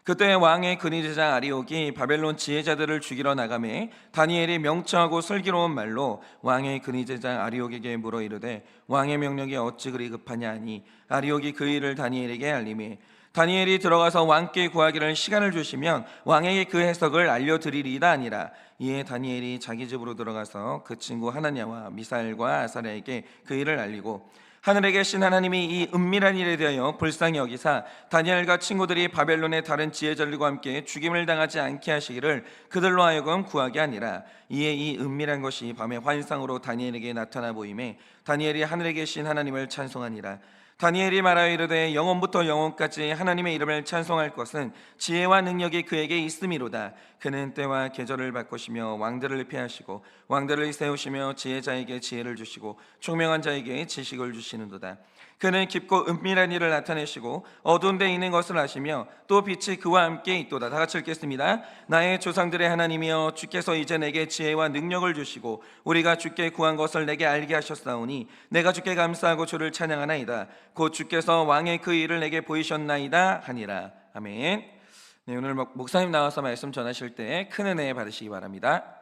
그때 왕의 근위대장 아리옥이 바벨론 지혜자들을 죽이러 나가매 다니엘이 명철하고 슬기로운 말로 왕의 근위대장 아리옥에게 물어 이르되 왕의 명령이 어찌 그리 급하냐 하니 아리옥이 그 일을 다니엘에게 알림해 다니엘이 들어가서 왕께 구하기를 시간을 주시면 왕에게 그 해석을 알려드리리이다 아니라. 이에 다니엘이 자기 집으로 들어가서 그 친구 하나냐와 미사엘과 아사랴에게 그 일을 알리고 하늘에 계신 하나님이 이 은밀한 일에 대하여 불쌍히 여기사 다니엘과 친구들이 바벨론의 다른 지혜자들과 함께 죽임을 당하지 않게 하시기를 그들로 하여금 구하게 하니라. 이에 이 은밀한 것이 밤의 환상으로 다니엘에게 나타나 보임에 다니엘이 하늘에 계신 하나님을 찬송하니라. 다니엘이 말하여 이르되 영원부터 영원까지 하나님의 이름을 찬송할 것은 지혜와 능력이 그에게 있음이로다. 그는 때와 계절을 바꾸시며 왕들을 피하시고 왕들을 세우시며 지혜자에게 지혜를 주시고 총명한 자에게 지식을 주시는도다. 그는 깊고 은밀한 일을 나타내시고 어두운 데 있는 것을 아시며 또 빛이 그와 함께 있도다. 다 같이 읽겠습니다. 나의 조상들의 하나님이여 주께서 이제 내게 지혜와 능력을 주시고 우리가 주께 구한 것을 내게 알게 하셨사오니 내가 주께 감사하고 주를 찬양하나이다. 곧 주께서 왕의 그 일을 내게 보이셨나이다 하니라. 아멘. 네, 오늘 목사님 나와서 말씀 전하실 때 큰 은혜 받으시기 바랍니다.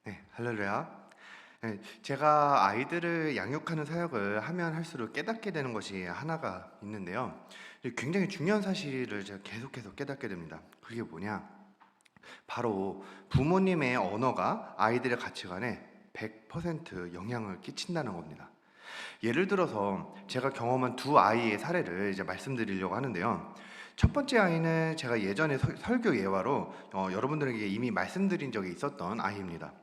네, 할렐루야. 네, 제가 아이들을 양육하는 사역을 하면 할수록 깨닫게 되는 것이 하나가 있는데요. 굉장히 중요한 사실을 제가 계속해서 깨닫게 됩니다. 그게 뭐냐? 바로 부모님의 언어가 아이들의 가치관에 100% 영향을 끼친다는 겁니다. 예를 들어서 제가 경험한 두 아이의 사례를 이제 말씀드리려고 하는데요. 첫 번째 아이는 제가 예전에 설교 예화로 여러분들에게 이미 말씀드린 적이 있었던 아이입니다.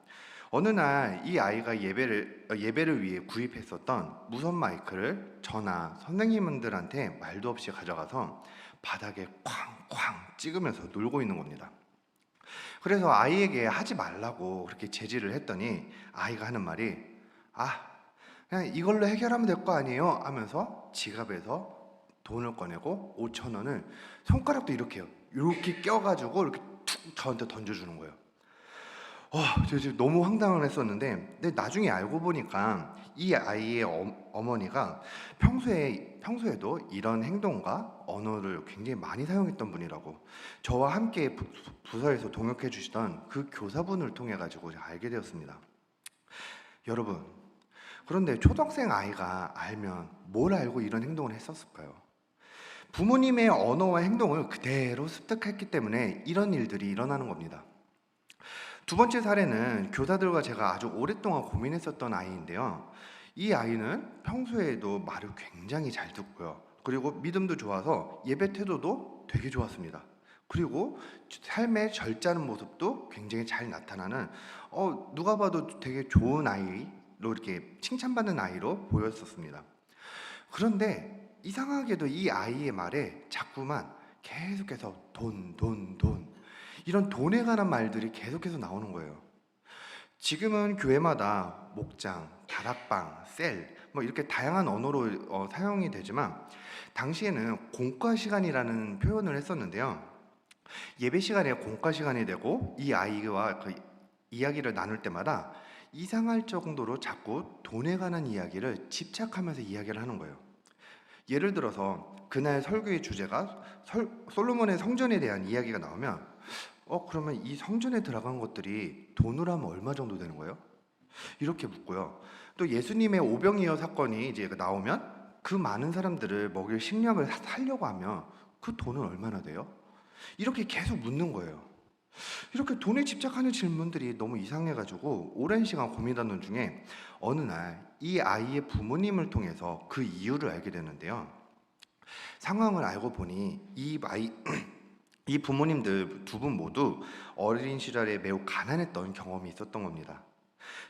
어느 날 이 아이가 예배를 위해 구입했었던 무선 마이크를 저나 선생님들한테 말도 없이 가져가서 바닥에 쾅쾅 찍으면서 놀고 있는 겁니다. 그래서 아이에게 하지 말라고 그렇게 제지를 했더니 아이가 하는 말이 그냥 이걸로 해결하면 될 거 아니에요 하면서 지갑에서 돈을 꺼내고 5,000원을 손가락도 이렇게 껴가지고 이렇게 툭 저한테 던져주는 거예요. 제가 지금 너무 황당을 했었는데, 근데 나중에 알고 보니까 이 아이의 어머니가 평소에도 이런 행동과 언어를 굉장히 많이 사용했던 분이라고, 저와 함께 부서에서 동역해 주시던 그 교사분을 통해 가지고 알게 되었습니다. 여러분, 그런데 초등학생 아이가 알면 뭘 알고 이런 행동을 했었을까요? 부모님의 언어와 행동을 그대로 습득했기 때문에 이런 일들이 일어나는 겁니다. 두 번째 사례는 교사들과 제가 아주 오랫동안 고민했었던 아이인데요. 이 아이는 평소에도 말을 굉장히 잘 듣고요. 그리고 믿음도 좋아서 예배 태도도 되게 좋았습니다. 그리고 삶의 절제하는 모습도 굉장히 잘 나타나는 누가 봐도 되게 좋은 아이로 이렇게 칭찬받는 아이로 보였었습니다. 그런데 이상하게도 이 아이의 말에 자꾸만 계속해서 돈 이런 돈에 관한 말들이 계속해서 나오는 거예요. 지금은 교회마다 목장, 다락방, 셀 이렇게 다양한 언어로 사용이 되지만 당시에는 공과 시간이라는 표현을 했었는데요. 예배 시간에 공과 시간이 되고 이 아이와 그 이야기를 나눌 때마다 이상할 정도로 자꾸 돈에 관한 이야기를 집착하면서 이야기를 하는 거예요. 예를 들어서 그날 설교의 주제가 솔로몬의 성전에 대한 이야기가 나오면 그러면 이 성전에 들어간 것들이 돈으로 하면 얼마 정도 되는 거예요? 이렇게 묻고요. 또 예수님의 오병이어 사건이 이제 나오면 그 많은 사람들을 먹일 식량을 사려고 하면 그 돈은 얼마나 돼요? 이렇게 계속 묻는 거예요. 이렇게 돈에 집착하는 질문들이 너무 이상해가지고 오랜 시간 고민하는 중에 어느 날 이 아이의 부모님을 통해서 그 이유를 알게 되는데요. 상황을 알고 보니 이 부모님들 두 분 모두 어린 시절에 매우 가난했던 경험이 있었던 겁니다.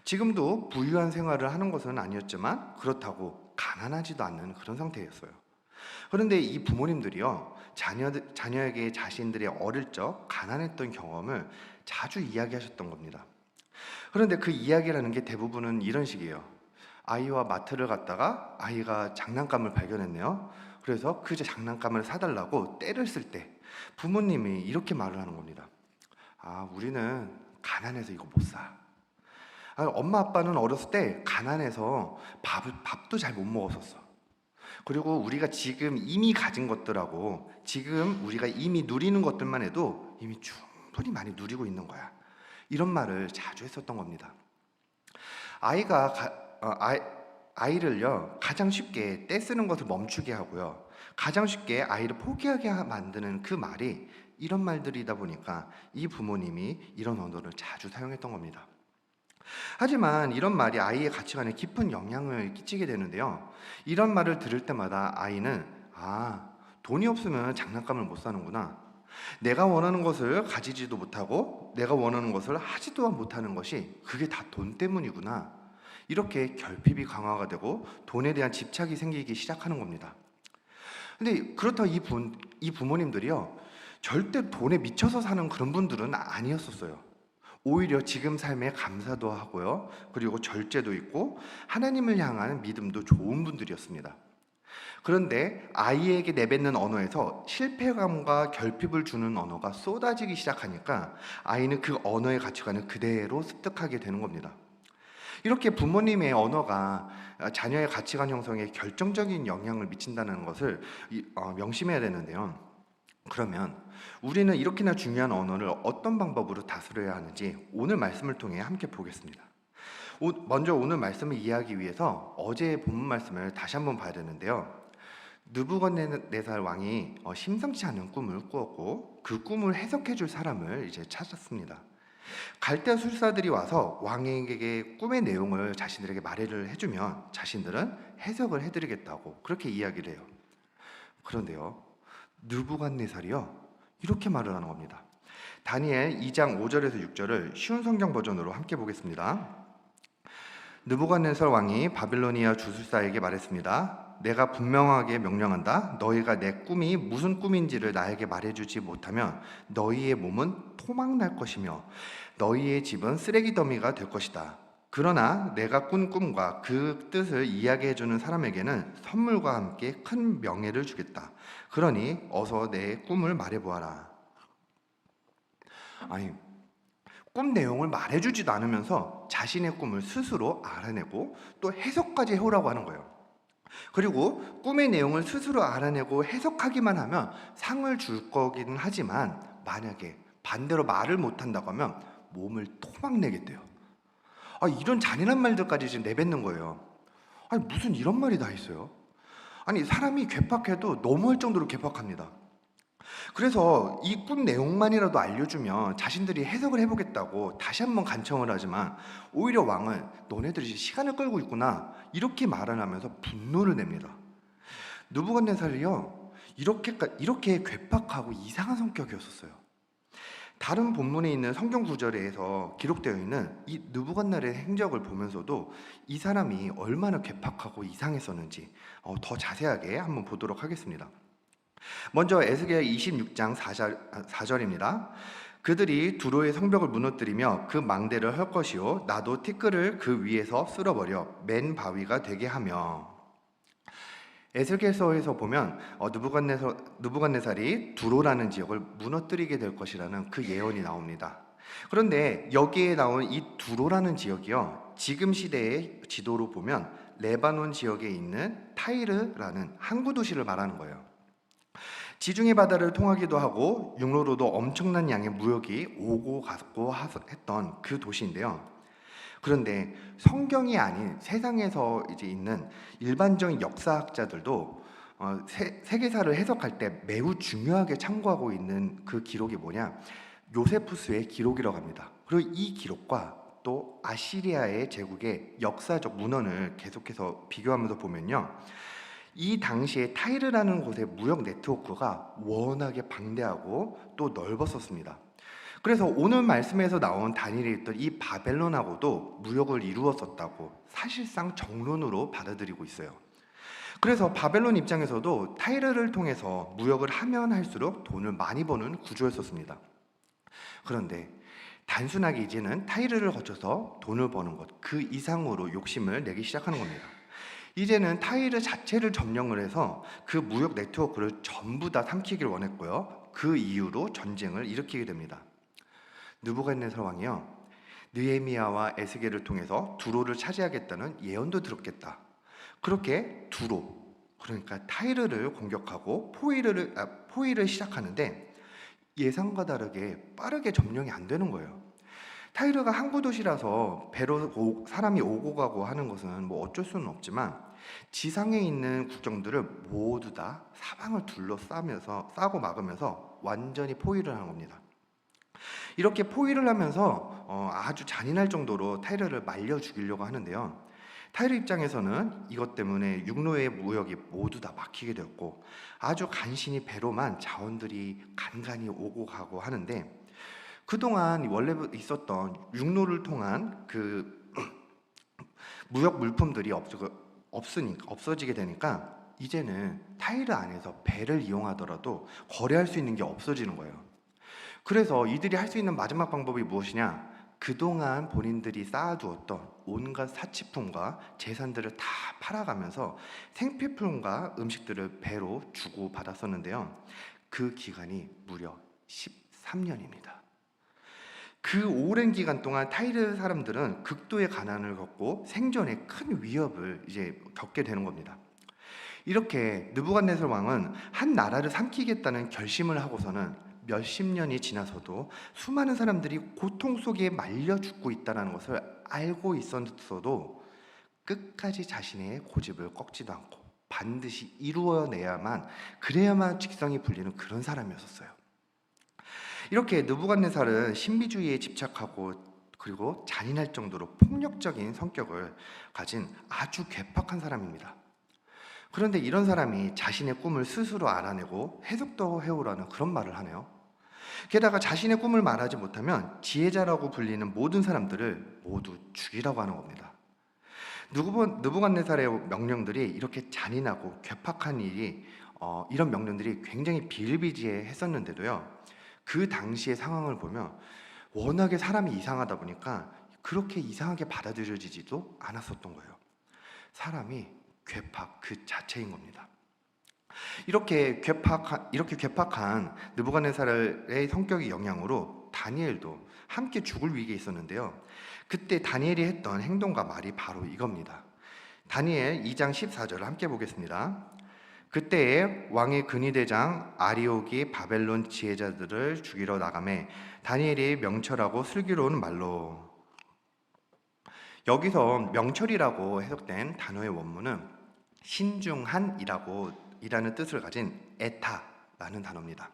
지금도 부유한 생활을 하는 것은 아니었지만 그렇다고 가난하지도 않는 그런 상태였어요. 그런데 이 부모님들이요, 자녀에게 자신들의 어릴 적 가난했던 경험을 자주 이야기하셨던 겁니다. 그런데 그 이야기라는 게 대부분은 이런 식이에요. 아이와 마트를 갔다가 아이가 장난감을 발견했네요. 그래서 그 장난감을 사달라고 떼를 쓸 때 부모님이 이렇게 말을 하는 겁니다. 우리는 가난해서 이거 못 사. 엄마 아빠는 어렸을 때 가난해서 밥도 잘 못 먹었었어. 그리고 우리가 지금 이미 가진 것들하고 지금 우리가 이미 누리는 것들만 해도 이미 충분히 많이 누리고 있는 거야. 이런 말을 자주 했었던 겁니다. 아이가 아이를요 가장 쉽게 떼쓰는 것을 멈추게 하고요, 가장 쉽게 아이를 포기하게 만드는 그 말이 이런 말들이다 보니까 이 부모님이 이런 언어를 자주 사용했던 겁니다. 하지만 이런 말이 아이의 가치관에 깊은 영향을 끼치게 되는데요, 이런 말을 들을 때마다 아이는 돈이 없으면 장난감을 못 사는구나, 내가 원하는 것을 가지지도 못하고 내가 원하는 것을 하지도 못하는 것이 그게 다 돈 때문이구나, 이렇게 결핍이 강화가 되고 돈에 대한 집착이 생기기 시작하는 겁니다. 근데 그렇다고 이 부모님들이요 절대 돈에 미쳐서 사는 그런 분들은 아니었었어요. 오히려 지금 삶에 감사도 하고요, 그리고 절제도 있고 하나님을 향한 믿음도 좋은 분들이었습니다. 그런데 아이에게 내뱉는 언어에서 실패감과 결핍을 주는 언어가 쏟아지기 시작하니까 아이는 그 언어의 가치관을 그대로 습득하게 되는 겁니다. 이렇게 부모님의 언어가 자녀의 가치관 형성에 결정적인 영향을 미친다는 것을 명심해야 되는데요. 그러면 우리는 이렇게나 중요한 언어를 어떤 방법으로 다스려야 하는지 오늘 말씀을 통해 함께 보겠습니다. 먼저 오늘 말씀을 이해하기 위해서 어제의 본문 말씀을 다시 한번 봐야 되는데요. 느부갓네살 왕이 심상치 않은 꿈을 꾸었고 그 꿈을 해석해 줄 사람을 이제 찾았습니다. 갈대아 술사들이 와서 왕에게 꿈의 내용을 자신들에게 말을 해주면 자신들은 해석을 해드리겠다고 그렇게 이야기를 해요. 그런데요, 느부갓네살이요 이렇게 말을 하는 겁니다. 다니엘 2장 5절에서 6절을 쉬운 성경 버전으로 함께 보겠습니다. 느부갓네살 왕이 바빌로니아 주술사에게 말했습니다. 내가 분명하게 명령한다. 너희가 내 꿈이 무슨 꿈인지를 나에게 말해주지 못하면 너희의 몸은 토막날 것이며 너희의 집은 쓰레기 더미가 될 것이다. 그러나 내가 꾼 꿈과 그 뜻을 이야기해주는 사람에게는 선물과 함께 큰 명예를 주겠다. 그러니 어서 내 꿈을 말해보아라. 아니, 꿈 내용을 말해주지도 않으면서 자신의 꿈을 스스로 알아내고 또 해석까지 해오라고 하는 거예요. 그리고 꿈의 내용을 스스로 알아내고 해석하기만 하면 상을 줄 거긴 하지만 만약에 반대로 말을 못한다고 하면 몸을 토막내겠대요. 이런 잔인한 말들까지 지금 내뱉는 거예요. 무슨 이런 말이 다 있어요? 사람이 괴팍해도 너무할 정도로 괴팍합니다. 그래서 이 꿈 내용만이라도 알려주면 자신들이 해석을 해보겠다고 다시 한번 간청을 하지만 오히려 왕은 너네들이 시간을 끌고 있구나 이렇게 말을 하면서 분노를 냅니다. 느부갓네살이요 이렇게 괴팍하고 이상한 성격이었어요. 다른 본문에 있는 성경 구절에서 기록되어 있는 이 느부갓네살의 행적을 보면서도 이 사람이 얼마나 괴팍하고 이상했었는지 더 자세하게 한번 보도록 하겠습니다. 먼저 에스겔 26장 4절입니다. 그들이 두로의 성벽을 무너뜨리며 그 망대를 헐 것이요 나도 티끌을 그 위에서 쓸어버려 맨 바위가 되게 하며. 에스겔서에서 보면 느부갓네살이 두로라는 지역을 무너뜨리게 될 것이라는 그 예언이 나옵니다. 그런데 여기에 나온 이 두로라는 지역이요 지금 시대의 지도로 보면 레바논 지역에 있는 타이르라는 항구 도시를 말하는 거예요. 지중해 바다를 통하기도 하고 육로로도 엄청난 양의 무역이 오고 갔고 했던 그 도시인데요. 그런데 성경이 아닌 세상에서 이제 있는 일반적인 역사학자들도 세계사를 해석할 때 매우 중요하게 참고하고 있는 그 기록이 뭐냐? 요세푸스의 기록이라고 합니다. 그리고 이 기록과 또 아시리아의 제국의 역사적 문헌을 계속해서 비교하면서 보면요. 이 당시에 타이르라는 곳의 무역 네트워크가 워낙에 방대하고 또 넓었었습니다. 그래서 오늘 말씀에서 나온 다니엘이 있던 이 바벨론하고도 무역을 이루었었다고 사실상 정론으로 받아들이고 있어요. 그래서 바벨론 입장에서도 타이르를 통해서 무역을 하면 할수록 돈을 많이 버는 구조였었습니다. 그런데 단순하게 이제는 타이르를 거쳐서 돈을 버는 것 그 이상으로 욕심을 내기 시작하는 겁니다. 이제는 타이르 자체를 점령을 해서 그 무역 네트워크를 전부 다 삼키길 원했고요. 그 이유로 전쟁을 일으키게 됩니다. 느부갓네살 왕이요 느헤미야와 에스겔을 통해서 두로를 차지하겠다는 예언도 들었겠다. 그렇게 두로, 그러니까 타이르를 공격하고 포위를 시작하는데 예상과 다르게 빠르게 점령이 안 되는 거예요. 타이르가 항구 도시라서 배로 사람이 오고 가고 하는 것은 뭐 어쩔 수는 없지만 지상에 있는 국경들을 모두 다 사방을 둘러싸면서 싸고 막으면서 완전히 포위를 하는 겁니다. 이렇게 포위를 하면서 아주 잔인할 정도로 타이르를 말려 죽이려고 하는데요. 타이르 입장에서는 이것 때문에 육로의 무역이 모두 다 막히게 되었고 아주 간신히 배로만 자원들이 간간히 오고 가고 하는데 그동안 원래 있었던 육로를 통한 그 무역 물품들이 없어지게 되니까 이제는 타이르 안에서 배를 이용하더라도 거래할 수 있는 게 없어지는 거예요. 그래서 이들이 할 수 있는 마지막 방법이 무엇이냐? 그동안 본인들이 쌓아두었던 온갖 사치품과 재산들을 다 팔아가면서 생필품과 음식들을 배로 주고 받았었는데요. 그 기간이 무려 13년입니다. 그 오랜 기간 동안 타이르 사람들은 극도의 가난을 겪고 생존에 큰 위협을 이제 겪게 되는 겁니다. 이렇게 느부갓네살 왕은 한 나라를 삼키겠다는 결심을 하고서는 몇십 년이 지나서도 수많은 사람들이 고통 속에 말려 죽고 있다는 것을 알고 있었어도 끝까지 자신의 고집을 꺾지도 않고 반드시 그래야만 직성이 풀리는 그런 사람이었어요. 이렇게 느부갓네살은 신비주의에 집착하고 그리고 잔인할 정도로 폭력적인 성격을 가진 아주 괴팍한 사람입니다. 그런데 이런 사람이 자신의 꿈을 스스로 알아내고 해석도 해오라는 그런 말을 하네요. 게다가 자신의 꿈을 말하지 못하면 지혜자라고 불리는 모든 사람들을 모두 죽이라고 하는 겁니다. 느부갓네살의 명령들이 이렇게 잔인하고 괴팍한 이런 명령들이 굉장히 비일비재했었는데도요. 그 당시의 상황을 보면 워낙에 사람이 이상하다 보니까 그렇게 이상하게 받아들여지지도 않았었던 거예요. 사람이 괴팍 그 자체인 겁니다. 이렇게 괴팍한 느부갓네살의 성격의 영향으로 다니엘도 함께 죽을 위기에 있었는데요. 그때 다니엘이 했던 행동과 말이 바로 이겁니다. 다니엘 2장 14절을 함께 보겠습니다. 그때에 왕의 근위대장 아리옥이 바벨론 지혜자들을 죽이러 나가매 다니엘이 명철하고 슬기로운 말로. 여기서 명철이라고 해석된 단어의 원문은 신중한이라는 뜻을 가진 에타라는 단어입니다.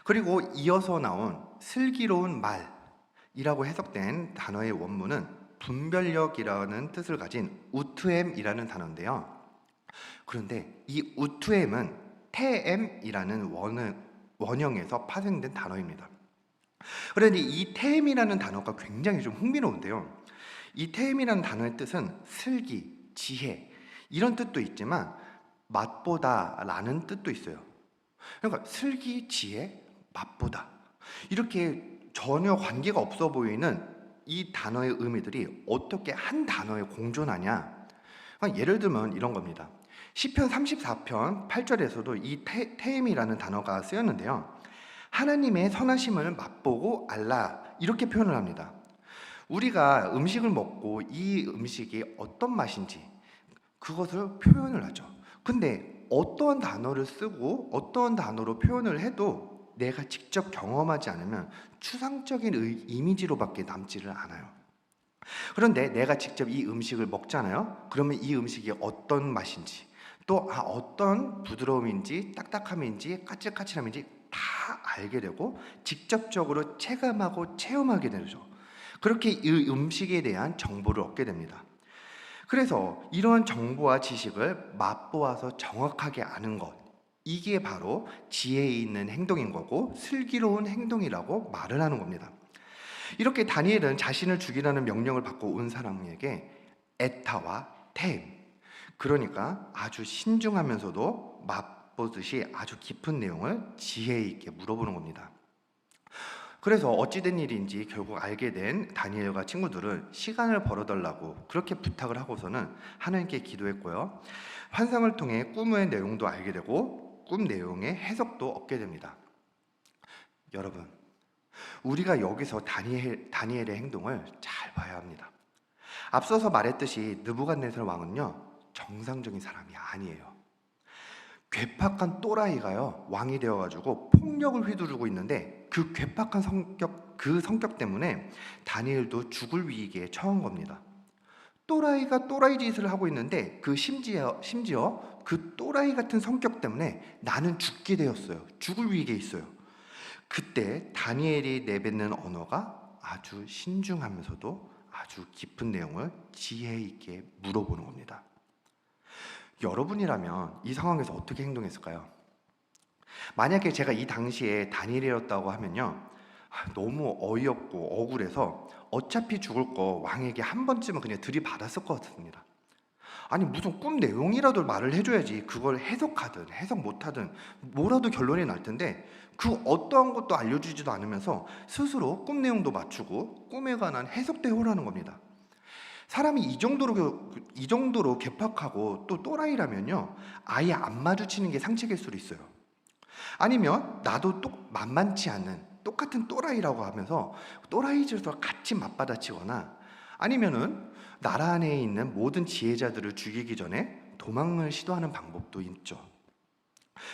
그리고 이어서 나온 슬기로운 말이라고 해석된 단어의 원문은 분별력이라는 뜻을 가진 우트엠이라는 단어인데요. 그런데 이 우트엠은 테엠이라는 원형에서 파생된 단어입니다. 그런데 이 테엠이라는 단어가 굉장히 좀 흥미로운데요. 이 테엠이라는 단어의 뜻은 슬기, 지혜 이런 뜻도 있지만 맛보다라는 뜻도 있어요. 그러니까 슬기, 지혜, 맛보다 이렇게 전혀 관계가 없어 보이는 이 단어의 의미들이 어떻게 한 단어에 공존하냐? 그러니까 예를 들면 이런 겁니다. 시편 34편 8절에서도 이 테엠이라는 단어가 쓰였는데요. 하나님의 선하심을 맛보고 알라 이렇게 표현을 합니다. 우리가 음식을 먹고 이 음식이 어떤 맛인지 그것을 표현을 하죠. 근데 어떠한 단어를 쓰고 어떠한 단어로 표현을 해도 내가 직접 경험하지 않으면 추상적인 이미지로밖에 남지를 않아요. 그런데 내가 직접 이 음식을 먹잖아요. 그러면 이 음식이 어떤 맛인지 또 어떤 부드러움인지 딱딱함인지 까칠까칠함인지 다 알게 되고 직접적으로 체감하고 체험하게 되죠. 그렇게 이 음식에 대한 정보를 얻게 됩니다. 그래서 이러한 정보와 지식을 맛보아서 정확하게 아는 것, 이게 바로 지혜 있는 행동인 거고 슬기로운 행동이라고 말을 하는 겁니다. 이렇게 다니엘은 자신을 죽이라는 명령을 받고 온 사람에게 에타와 테엠, 그러니까 아주 신중하면서도 맛보듯이 아주 깊은 내용을 지혜 있게 물어보는 겁니다. 그래서 어찌된 일인지 결국 알게 된 다니엘과 친구들은 시간을 벌어달라고 그렇게 부탁을 하고서는 하나님께 기도했고요. 환상을 통해 꿈의 내용도 알게 되고 꿈 내용의 해석도 얻게 됩니다. 여러분, 우리가 여기서 다니엘의 행동을 잘 봐야 합니다. 앞서서 말했듯이 느부갓네살 왕은요, 정상적인 사람이 아니에요. 괴팍한 또라이가요, 왕이 되어가지고 폭력을 휘두르고 있는데 그 괴팍한 성격 때문에 다니엘도 죽을 위기에 처한 겁니다. 또라이가 또라이 짓을 하고 있는데 심지어 그 또라이 같은 성격 때문에 나는 죽게 되었어요. 죽을 위기에 있어요. 그때 다니엘이 내뱉는 언어가 아주 신중하면서도 아주 깊은 내용을 지혜 있게 물어보는 겁니다. 여러분이라면 이 상황에서 어떻게 행동했을까요? 만약에 제가 이 당시에 다니엘이었다고 하면요, 너무 어이없고 억울해서 어차피 죽을 거 왕에게 한 번쯤은 그냥 들이받았을 것 같습니다. 아니 무슨 꿈 내용이라도 말을 해줘야지, 그걸 해석하든 해석 못하든 뭐라도 결론이 날 텐데 그 어떠한 것도 알려주지도 않으면서 스스로 꿈 내용도 맞추고 꿈에 관한 해석도 해오라는 겁니다. 사람이 이 정도로 괴팍하고 또 또라이라면요, 아예 안 마주치는 게 상책일 수도 있어요. 아니면 나도 만만치 않은 똑같은 또라이라고 하면서 또라이 짓을 같이 맞받아치거나, 아니면은 나라 안에 있는 모든 지혜자들을 죽이기 전에 도망을 시도하는 방법도 있죠.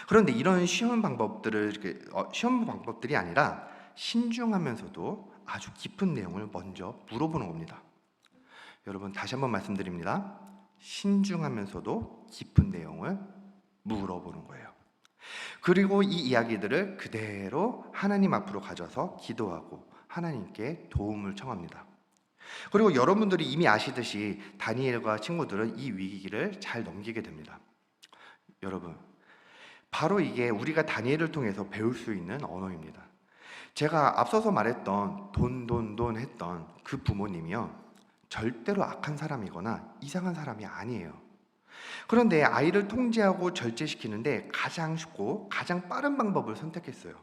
그런데 이런 쉬운 방법들이 아니라 신중하면서도 아주 깊은 내용을 먼저 물어보는 겁니다. 여러분, 다시 한번 말씀드립니다. 신중하면서도 깊은 내용을 물어보는 거예요. 그리고 이 이야기들을 그대로 하나님 앞으로 가져와서 기도하고 하나님께 도움을 청합니다. 그리고 여러분들이 이미 아시듯이 다니엘과 친구들은 이 위기를 잘 넘기게 됩니다. 여러분, 바로 이게 우리가 다니엘을 통해서 배울 수 있는 언어입니다. 제가 앞서서 말했던 돈 했던 그 부모님이요, 절대로 악한 사람이거나 이상한 사람이 아니에요. 그런데 아이를 통제하고 절제시키는데 가장 쉽고 가장 빠른 방법을 선택했어요.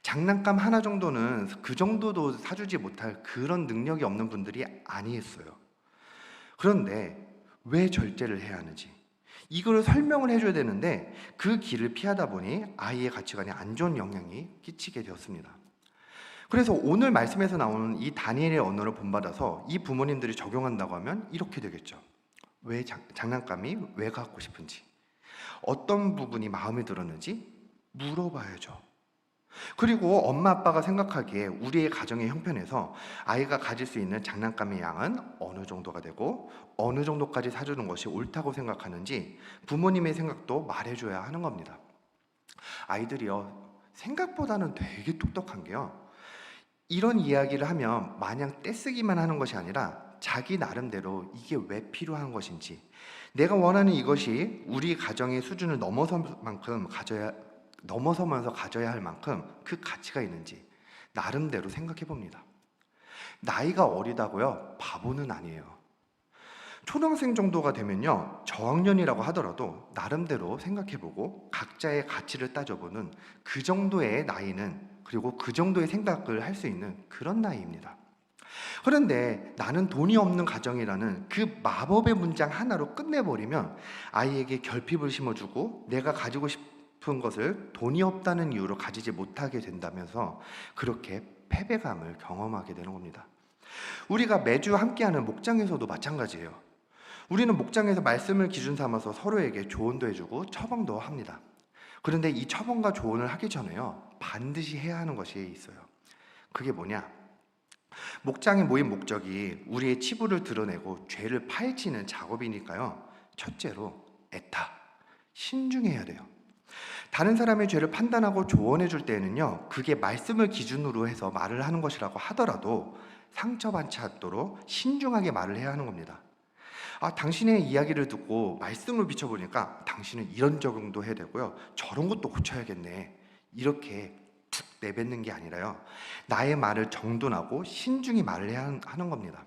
장난감 하나 정도는 그 정도도 사주지 못할 그런 능력이 없는 분들이 아니었어요. 그런데 왜 절제를 해야 하는지 이걸 설명을 해줘야 되는데 그 길을 피하다 보니 아이의 가치관에 안 좋은 영향이 끼치게 되었습니다. 그래서 오늘 말씀에서 나오는 이 다니엘의 언어를 본받아서 이 부모님들이 적용한다고 하면 이렇게 되겠죠. 왜 장난감이 왜 갖고 싶은지, 어떤 부분이 마음에 들었는지 물어봐야죠. 그리고 엄마 아빠가 생각하기에 우리의 가정의 형편에서 아이가 가질 수 있는 장난감의 양은 어느 정도가 되고 어느 정도까지 사주는 것이 옳다고 생각하는지 부모님의 생각도 말해줘야 하는 겁니다. 아이들이요, 생각보다는 되게 똑똑한 게요, 이런 이야기를 하면 마냥 떼쓰기만 하는 것이 아니라 자기 나름대로 이게 왜 필요한 것인지, 내가 원하는 이것이 우리 가정의 수준을 넘어서면서 가져야 할 만큼 그 가치가 있는지 나름대로 생각해 봅니다. 나이가 어리다고요, 바보는 아니에요. 초등학생 정도가 되면요, 저학년이라고 하더라도 나름대로 생각해보고 각자의 가치를 따져보는 그 정도의 나이는, 그리고 그 정도의 생각을 할 수 있는 그런 나이입니다. 그런데 나는 돈이 없는 가정이라는 그 마법의 문장 하나로 끝내버리면 아이에게 결핍을 심어주고 내가 가지고 싶은 것을 돈이 없다는 이유로 가지지 못하게 된다면서 그렇게 패배감을 경험하게 되는 겁니다. 우리가 매주 함께하는 목장에서도 마찬가지예요. 우리는 목장에서 말씀을 기준 삼아서 서로에게 조언도 해주고 처방도 합니다. 그런데 이 처방과 조언을 하기 전에요, 반드시 해야 하는 것이 있어요. 그게 뭐냐? 목장에 모인 목적이 우리의 치부를 드러내고 죄를 파헤치는 작업이니까요, 첫째로 신중해야 돼요. 다른 사람의 죄를 판단하고 조언해 줄 때에는요, 그게 말씀을 기준으로 해서 말을 하는 것이라고 하더라도 상처받지 않도록 신중하게 말을 해야 하는 겁니다. 당신의 이야기를 듣고 말씀을 비춰보니까 당신은 이런 적용도 해야 되고요, 저런 것도 고쳐야겠네, 이렇게 툭 내뱉는 게 아니라요, 나의 말을 정돈하고 신중히 말을 해야 하는 겁니다.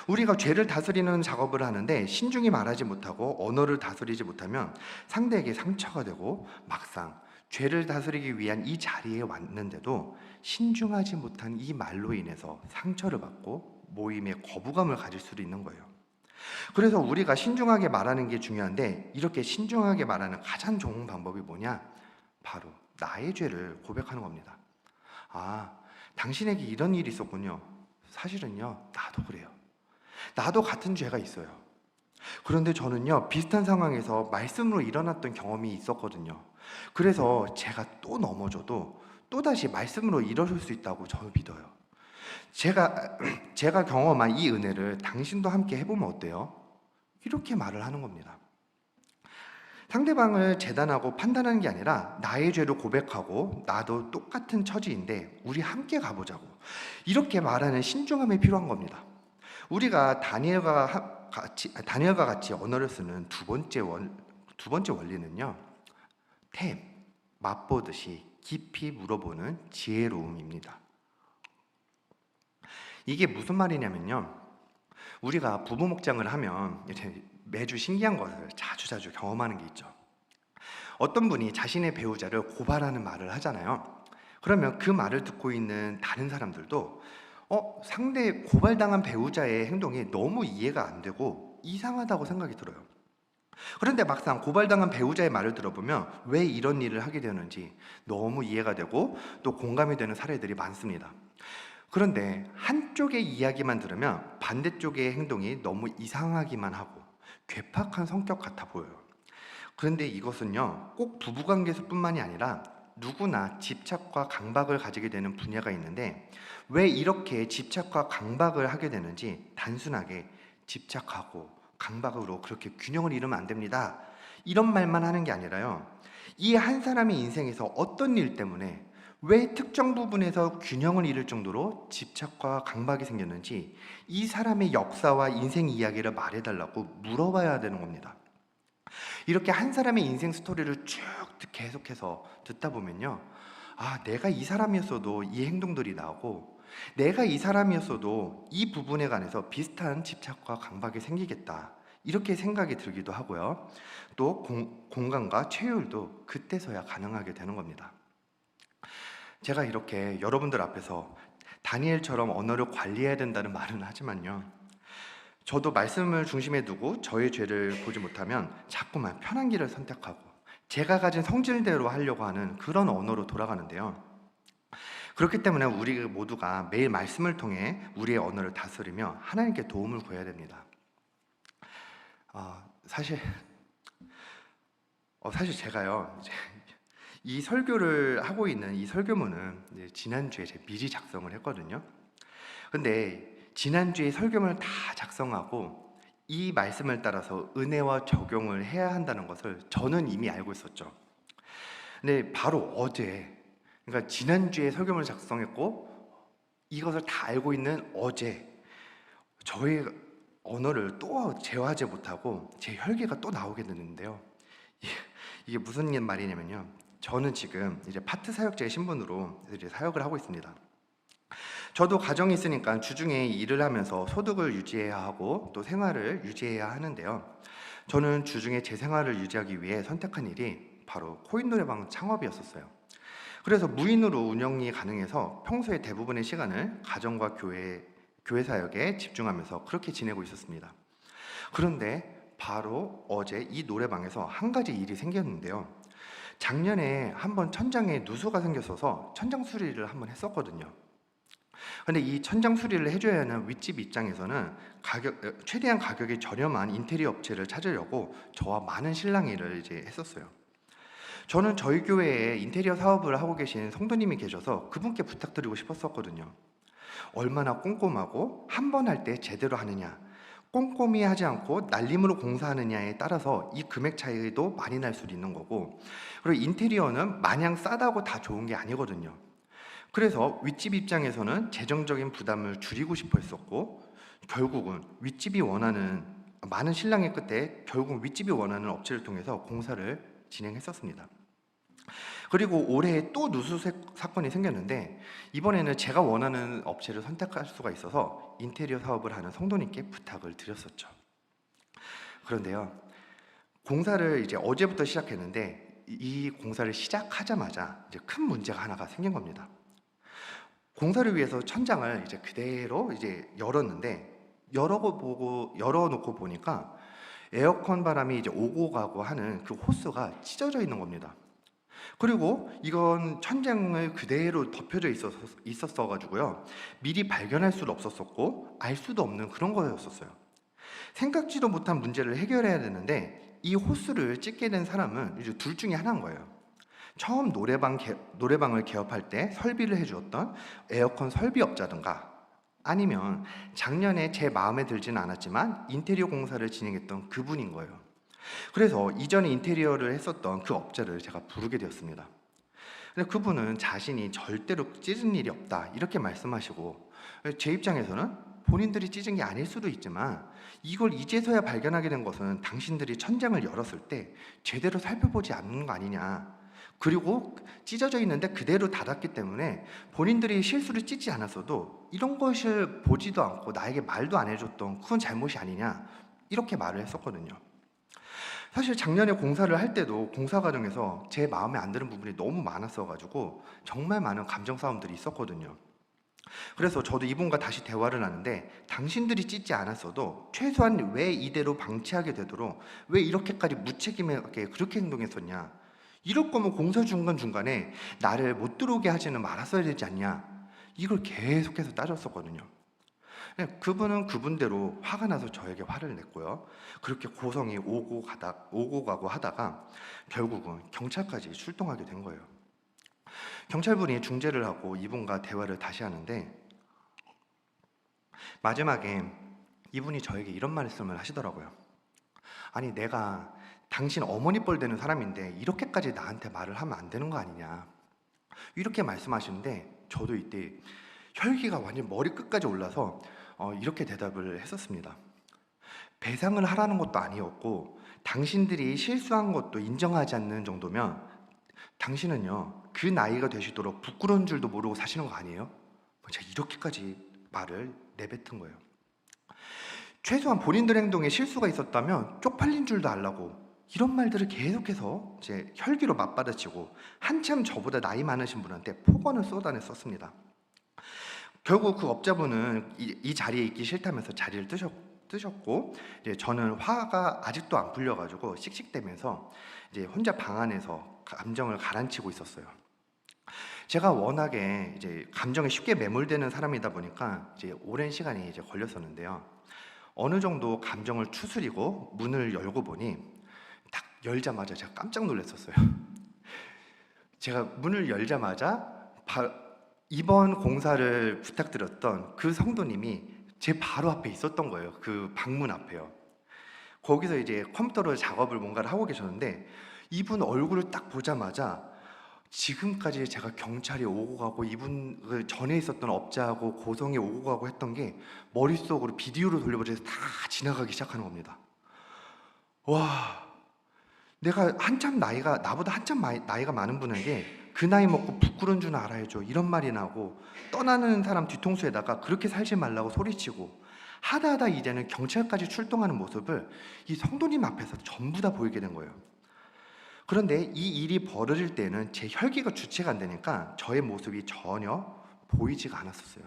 우리가 죄를 다스리는 작업을 하는데 신중히 말하지 못하고 언어를 다스리지 못하면 상대에게 상처가 되고 막상 죄를 다스리기 위한 이 자리에 왔는데도 신중하지 못한 이 말로 인해서 상처를 받고 모임에 거부감을 가질 수도 있는 거예요. 그래서 우리가 신중하게 말하는 게 중요한데, 이렇게 신중하게 말하는 가장 좋은 방법이 뭐냐? 바로 나의 죄를 고백하는 겁니다. 당신에게 이런 일이 있었군요. 사실은요, 나도 그래요. 나도 같은 죄가 있어요. 그런데 저는요, 비슷한 상황에서 말씀으로 일어났던 경험이 있었거든요. 그래서 제가 또 넘어져도 또다시 말씀으로 일어설 수 있다고 저는 믿어요. 제가 경험한 이 은혜를 당신도 함께 해보면 어때요? 이렇게 말을 하는 겁니다. 상대방을 재단하고 판단하는 게 아니라 나의 죄를 고백하고 나도 똑같은 처지인데 우리 함께 가보자고, 이렇게 말하는 신중함이 필요한 겁니다. 우리가 다니엘과 같이 언어를 쓰는 두 번째 원리는요, 템, 맛보듯이 깊이 물어보는 지혜로움입니다. 이게 무슨 말이냐면요, 우리가 부부 목장을 하면 이제 매주 신기한 것을 자주 경험하는 게 있죠. 어떤 분이 자신의 배우자를 고발하는 말을 하잖아요. 그러면 그 말을 듣고 있는 다른 사람들도 상대 고발당한 배우자의 행동이 너무 이해가 안 되고 이상하다고 생각이 들어요. 그런데 막상 고발당한 배우자의 말을 들어보면 왜 이런 일을 하게 되는지 너무 이해가 되고 또 공감이 되는 사례들이 많습니다. 그런데 한쪽의 이야기만 들으면 반대쪽의 행동이 너무 이상하기만 하고 괴팍한 성격 같아 보여요. 그런데 이것은요, 꼭 부부관계에서뿐만이 아니라 누구나 집착과 강박을 가지게 되는 분야가 있는데, 왜 이렇게 집착과 강박을 하게 되는지 단순하게 집착하고 강박으로 그렇게 균형을 잃으면 안 됩니다, 이런 말만 하는 게 아니라요, 이 한 사람의 인생에서 어떤 일 때문에 왜 특정 부분에서 균형을 잃을 정도로 집착과 강박이 생겼는지 이 사람의 역사와 인생 이야기를 말해달라고 물어봐야 되는 겁니다. 이렇게 한 사람의 인생 스토리를 쭉 계속해서 듣다 보면요, 내가 이 사람이었어도 이 행동들이 나오고, 내가 이 사람이었어도 이 부분에 관해서 비슷한 집착과 강박이 생기겠다, 이렇게 생각이 들기도 하고요. 또 공감과 최율도 그때서야 가능하게 되는 겁니다. 제가 이렇게 여러분들 앞에서 다니엘처럼 언어를 관리해야 된다는 말은 하지만요, 저도 말씀을 중심에 두고 저의 죄를 보지 못하면 자꾸만 편한 길을 선택하고 제가 가진 성질대로 하려고 하는 그런 언어로 돌아가는데요. 그렇기 때문에 우리 모두가 매일 말씀을 통해 우리의 언어를 다스리며 하나님께 도움을 구해야 됩니다. 사실 제가요, 이 설교를 하고 있는 이 설교문은 지난주에 제가 미리 작성을 했거든요. 근데 지난주에 설교문을 다 작성하고 이 말씀을 따라서 은혜와 적용을 해야 한다는 것을 저는 이미 알고 있었죠. 근데 바로 어제, 그러니까 지난주에 설교문을 작성했고 이것을 다 알고 있는 어제, 저의 언어를 또 제어하지 못하고 제 혈기가 또 나오게 되는데요. 이게 무슨 말이냐면요, 저는 지금 이제 파트 사역자의 신분으로 이제 사역을 하고 있습니다. 저도 가정이 있으니까 주중에 일을 하면서 소득을 유지해야 하고 또 생활을 유지해야 하는데요. 저는 주중에 제 생활을 유지하기 위해 선택한 일이 바로 코인 노래방 창업이었었어요. 그래서 무인으로 운영이 가능해서 평소에 대부분의 시간을 가정과 교회 사역에 집중하면서 그렇게 지내고 있었습니다. 그런데 바로 어제 이 노래방에서 한 가지 일이 생겼는데요. 작년에 한번 천장에 누수가 생겼어서 천장 수리를 한번 했었거든요. 근데 이 천장 수리를 해줘야 하는 윗집 입장에서는 최대한 가격이 저렴한 인테리어 업체를 찾으려고 저와 많은 실랑이를 이제 했었어요. 저는 저희 교회에 인테리어 사업을 하고 계신 성도님이 계셔서 그분께 부탁드리고 싶었었거든요. 얼마나 꼼꼼하고 한 번 할 때 제대로 하느냐, 꼼꼼히 하지 않고 날림으로 공사하느냐에 따라서 이 금액 차이도 많이 날 수도 있는 거고, 그리고 인테리어는 마냥 싸다고 다 좋은 게 아니거든요. 그래서 윗집 입장에서는 재정적인 부담을 줄이고 싶어 했었고, 결국은 윗집이 원하는, 많은 신랑의 끝에 결국 윗집이 원하는 업체를 통해서 공사를 진행했었습니다. 그리고 올해 또 누수 사건이 생겼는데, 이번에는 제가 원하는 업체를 선택할 수가 있어서 인테리어 사업을 하는 성도님께 부탁을 드렸었죠. 그런데요, 공사를 이제 어제부터 시작했는데 이 공사를 시작하자마자 이제 큰 문제가 하나가 생긴 겁니다. 공사를 위해서 천장을 이제 그대로 이제 열었는데, 열어놓고 보니까 에어컨 바람이 이제 오고 가고 하는 그 호스가 찢어져 있는 겁니다. 그리고 이건 천장을 그대로 덮여져 있었어 가지고요. 미리 발견할 수도 없었었고 알 수도 없는 그런 거였었어요. 생각지도 못한 문제를 해결해야 되는데 이 호스를 찢게 된 사람은 이제 둘 중에 하나인 거예요. 처음 노래방을 개업할 때 설비를 해주었던 에어컨 설비업자든가, 아니면 작년에 제 마음에 들지는 않았지만 인테리어 공사를 진행했던 그분인 거예요. 그래서 이전에 인테리어를 했었던 그 업자를 제가 부르게 되었습니다. 근데 그분은 자신이 절대로 찢은 일이 없다 이렇게 말씀하시고, 제 입장에서는 본인들이 찢은 게 아닐 수도 있지만 이걸 이제서야 발견하게 된 것은 당신들이 천장을 열었을 때 제대로 살펴보지 않는 거 아니냐, 그리고 찢어져 있는데 그대로 닫았기 때문에 본인들이 실수를 찢지 않았어도 이런 것을 보지도 않고 나에게 말도 안 해줬던 그건 잘못이 아니냐, 이렇게 말을 했었거든요. 사실 작년에 공사를 할 때도 공사 과정에서 제 마음에 안 드는 부분이 너무 많았어 가지고 정말 많은 감정 싸움들이 있었거든요. 그래서 저도 이분과 다시 대화를 하는데, 당신들이 찢지 않았어도 최소한 왜 이대로 방치하게 되도록 왜 이렇게까지 무책임하게 그렇게 행동했었냐, 이럴 거면 공사 중간중간에 나를 못 들어오게 하지는 말았어야 되지 않냐, 이걸 계속해서 따졌었거든요. 그분은 그분대로 화가 나서 저에게 화를 냈고요. 그렇게 고성이 오고 가고 하다가 결국은 경찰까지 출동하게 된 거예요. 경찰분이 중재를 하고 이분과 대화를 다시 하는데, 마지막에 이분이 저에게 이런 말씀을 하시더라고요. 아니, 내가 당신 어머니 뻘 되는 사람인데 이렇게까지 나한테 말을 하면 안 되는 거 아니냐, 이렇게 말씀하시는데 저도 이때 혈기가 완전 머리끝까지 올라서 이렇게 대답을 했었습니다. 배상을 하라는 것도 아니었고 당신들이 실수한 것도 인정하지 않는 정도면 당신은요, 그 나이가 되시도록 부끄러운 줄도 모르고 사시는 거 아니에요? 제가 이렇게까지 말을 내뱉은 거예요. 최소한 본인들 행동에 실수가 있었다면 쪽팔린 줄도 알라고, 이런 말들을 계속해서 제 혈기로 맞받아치고 한참 저보다 나이 많으신 분한테 폭언을 쏟아냈었습니다. 결국 그 업자분은 이 자리에 있기 싫다면서 자리를 뜨셨고, 이제 저는 화가 아직도 안 풀려가지고 씩씩대면서 이제 혼자 방 안에서 감정을 가라앉히고 있었어요. 제가 워낙에 이제 감정에 쉽게 매몰되는 사람이다 보니까 이제 오랜 시간이 이제 걸렸었는데요. 어느 정도 감정을 추스리고 문을 열고 보니 딱 열자마자 제가 깜짝 놀랐었어요. 제가 문을 열자마자 이번 공사를 부탁드렸던 그 성도님이 제 바로 앞에 있었던 거예요. 그 방문 앞에요. 거기서 이제 컴퓨터로 작업을 뭔가를 하고 계셨는데, 이분 얼굴을 딱 보자마자 지금까지 제가 경찰이 오고 가고 이분 그 전에 있었던 업자하고 고성이 오고 가고 했던 게 머릿속으로 비디오로 돌려버려서 다 지나가기 시작하는 겁니다. 와, 내가 나보다 한참 나이가 많은 분에게 그 나이 먹고 부끄러운 줄 알아야죠, 이런 말이 나고, 떠나는 사람 뒤통수에다가 그렇게 살지 말라고 소리치고 하다 이제는 경찰까지 출동하는 모습을 이 성도님 앞에서 전부 다 보이게 된 거예요. 그런데 이 일이 벌어질 때는 제 혈기가 주체가 안 되니까 저의 모습이 전혀 보이지가 않았었어요.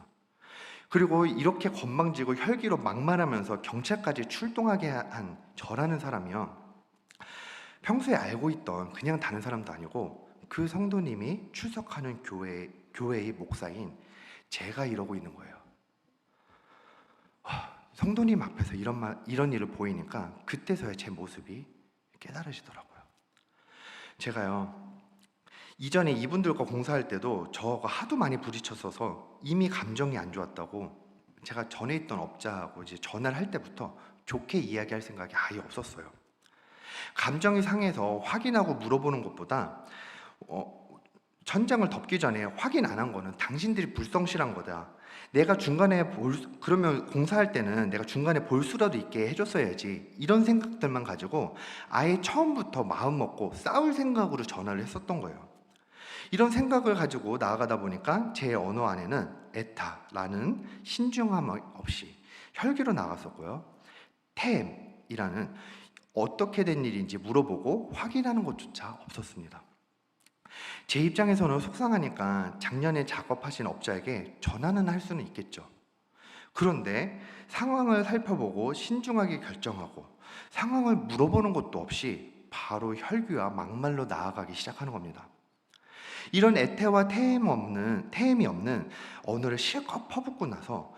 그리고 이렇게 건방지고 혈기로 막말하면서 경찰까지 출동하게 한 저라는 사람이요, 평소에 알고 있던 그냥 다른 사람도 아니고 그 성도님이 출석하는 교회의 목사인 제가 이러고 있는 거예요. 성도님 앞에서 이런 일을 보이니까 그때서야 제 모습이 깨달으시더라고요. 제가요, 이전에 이분들과 공사할 때도 저가 하도 많이 부딪혔어서 이미 감정이 안 좋았다고 제가 전에 있던 업자하고 이제 전화를 할 때부터 좋게 이야기할 생각이 아예 없었어요. 감정이 상해서 확인하고 물어보는 것보다 천장을 덮기 전에 확인 안 한 거는 당신들이 불성실한 거다. 내가 중간에 그러면 공사할 때는 내가 중간에 볼 수라도 있게 해줬어야지, 이런 생각들만 가지고 아예 처음부터 마음 먹고 싸울 생각으로 전화를 했었던 거예요. 이런 생각을 가지고 나아가다 보니까 제 언어 안에는 에타라는 신중함 없이 혈기로 나갔었고요, 템이라는 어떻게 된 일인지 물어보고 확인하는 것조차 없었습니다. 제 입장에서는 속상하니까 작년에 작업하신 업자에게 전화는 할 수는 있겠죠. 그런데 상황을 살펴보고 신중하게 결정하고 상황을 물어보는 것도 없이 바로 혈기와 막말로 나아가기 시작하는 겁니다. 이런 애태와 태엠이 없는 언어를 실컷 퍼붓고 나서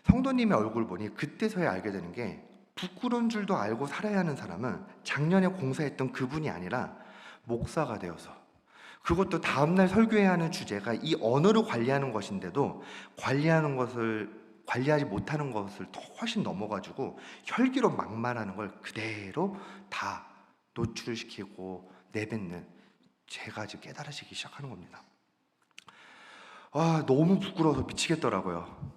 성도님의 얼굴 보니 그때서야 알게 되는 게, 부끄러운 줄도 알고 살아야 하는 사람은 작년에 공사했던 그분이 아니라 목사가 되어서, 그것도 다음날 설교해야 하는 주제가 이 언어를 관리하는 것인데도 관리하지 못하는 것을 더 훨씬 넘어가지고 혈기로 막말하는 걸 그대로 다 노출시키고 내뱉는, 제가 지금 깨달아지기 시작하는 겁니다. 너무 부끄러워서 미치겠더라고요.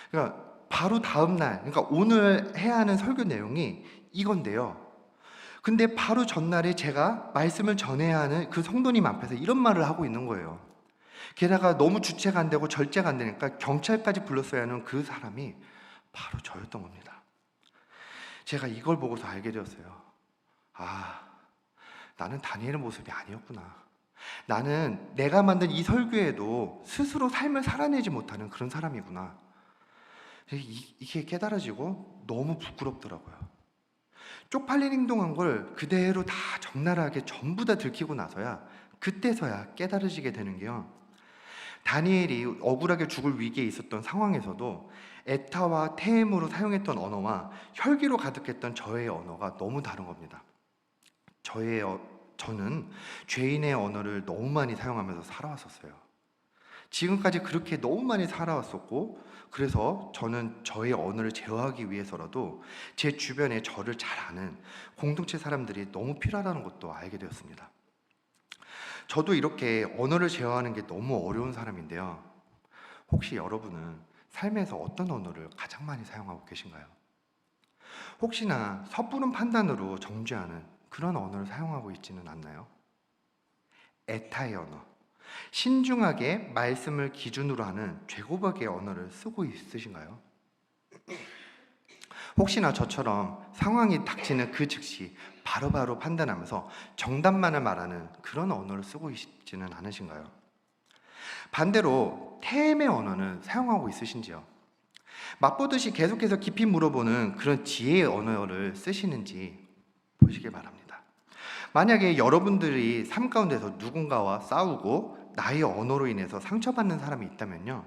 그러니까 바로 다음날, 그러니까 오늘 해야 하는 설교 내용이 이건데요. 근데 바로 전날에 제가 말씀을 전해야 하는 그 성도님 앞에서 이런 말을 하고 있는 거예요. 게다가 너무 주체가 안 되고 절제가 안 되니까 경찰까지 불렀어야 하는 그 사람이 바로 저였던 겁니다. 제가 이걸 보고서 알게 되었어요. 나는 다니엘의 모습이 아니었구나. 나는 내가 만든 이 설교에도 스스로 삶을 살아내지 못하는 그런 사람이구나. 이게 깨달아지고 너무 부끄럽더라고요. 쪽팔린 행동한 걸 그대로 다 적나라하게 전부 다 들키고 나서야, 그때서야 깨달아지게 되는 게요, 다니엘이 억울하게 죽을 위기에 있었던 상황에서도 에타와 테엠으로 사용했던 언어와 혈기로 가득했던 저의 언어가 너무 다른 겁니다. 저는 죄인의 언어를 너무 많이 사용하면서 살아왔었어요. 지금까지 그렇게 너무 많이 살아왔었고, 그래서 저는 저의 언어를 제어하기 위해서라도 제 주변에 저를 잘 아는 공동체 사람들이 너무 필요하다는 것도 알게 되었습니다. 저도 이렇게 언어를 제어하는 게 너무 어려운 사람인데요, 혹시 여러분은 삶에서 어떤 언어를 가장 많이 사용하고 계신가요? 혹시나 섣부른 판단으로 정죄하는 그런 언어를 사용하고 있지는 않나요? 에타의 언어, 신중하게 말씀을 기준으로 하는 죄고백의 언어를 쓰고 있으신가요? 혹시나 저처럼 상황이 닥치는 그 즉시 바로바로 판단하면서 정답만을 말하는 그런 언어를 쓰고 있지는 않으신가요? 반대로 태엠의 언어는 사용하고 있으신지요? 맛보듯이 계속해서 깊이 물어보는 그런 지혜의 언어를 쓰시는지 보시길 바랍니다. 만약에 여러분들이 삶 가운데서 누군가와 싸우고 나의 언어로 인해서 상처받는 사람이 있다면요,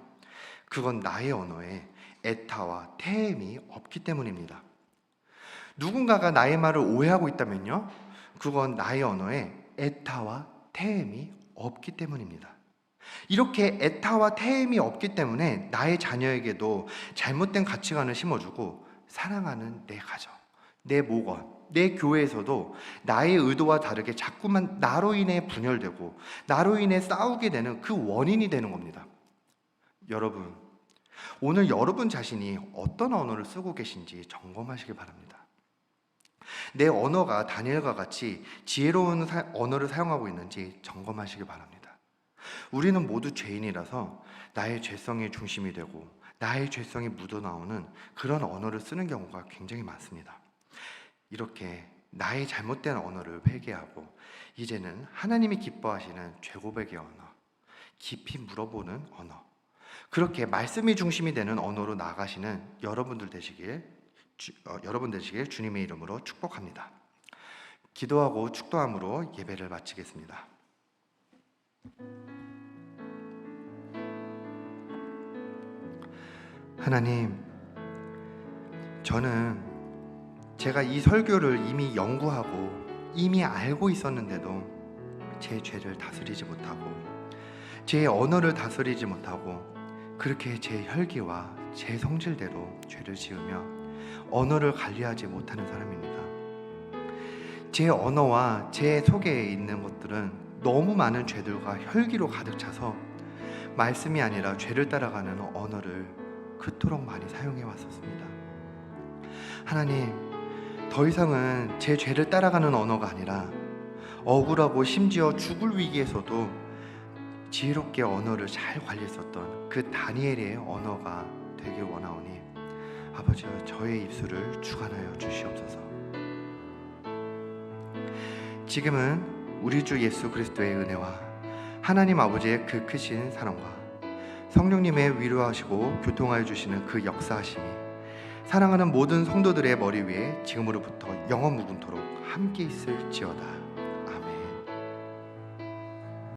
그건 나의 언어에 에타와 테엠이 없기 때문입니다. 누군가가 나의 말을 오해하고 있다면요, 그건 나의 언어에 에타와 테엠이 없기 때문입니다. 이렇게 에타와 테엠이 없기 때문에 나의 자녀에게도 잘못된 가치관을 심어주고, 사랑하는 내 가정, 내 목원, 내 교회에서도 나의 의도와 다르게 자꾸만 나로 인해 분열되고 나로 인해 싸우게 되는 그 원인이 되는 겁니다. 여러분, 오늘 여러분 자신이 어떤 언어를 쓰고 계신지 점검하시길 바랍니다. 내 언어가 다니엘과 같이 지혜로운 언어를 사용하고 있는지 점검하시길 바랍니다. 우리는 모두 죄인이라서 나의 죄성이 중심이 되고 나의 죄성이 묻어나오는 그런 언어를 쓰는 경우가 굉장히 많습니다. 이렇게 나의 잘못된 언어를 회개하고 이제는 하나님이 기뻐하시는 죄고백의 언어, 깊이 물어보는 언어, 그렇게 말씀이 중심이 되는 언어로 나가시는 여러분 되시길 주님의 이름으로 축복합니다. 기도하고 축도함으로 예배를 마치겠습니다. 하나님, 저는 제가 이 설교를 이미 연구하고 이미 알고 있었는데도 제 죄를 다스리지 못하고 제 언어를 다스리지 못하고 그렇게 제 혈기와 제 성질대로 죄를 지으며 언어를 관리하지 못하는 사람입니다. 제 언어와 제 속에 있는 것들은 너무 많은 죄들과 혈기로 가득 차서 말씀이 아니라 죄를 따라가는 언어를 그토록 많이 사용해 왔었습니다. 하나님, 더 이상은 제 죄를 따라가는 언어가 아니라 억울하고 심지어 죽을 위기에서도 지혜롭게 언어를 잘 관리했었던 그 다니엘의 언어가 되길 원하오니 아버지여, 저의 입술을 주관하여 주시옵소서. 지금은 우리 주 예수 그리스도의 은혜와 하나님 아버지의 그 크신 사랑과 성령님의 위로하시고 교통하여 주시는 그 역사하심이 사랑하는 모든 성도들의 머리 위에 지금으로부터 영원 무궁토록 함께 있을지어다.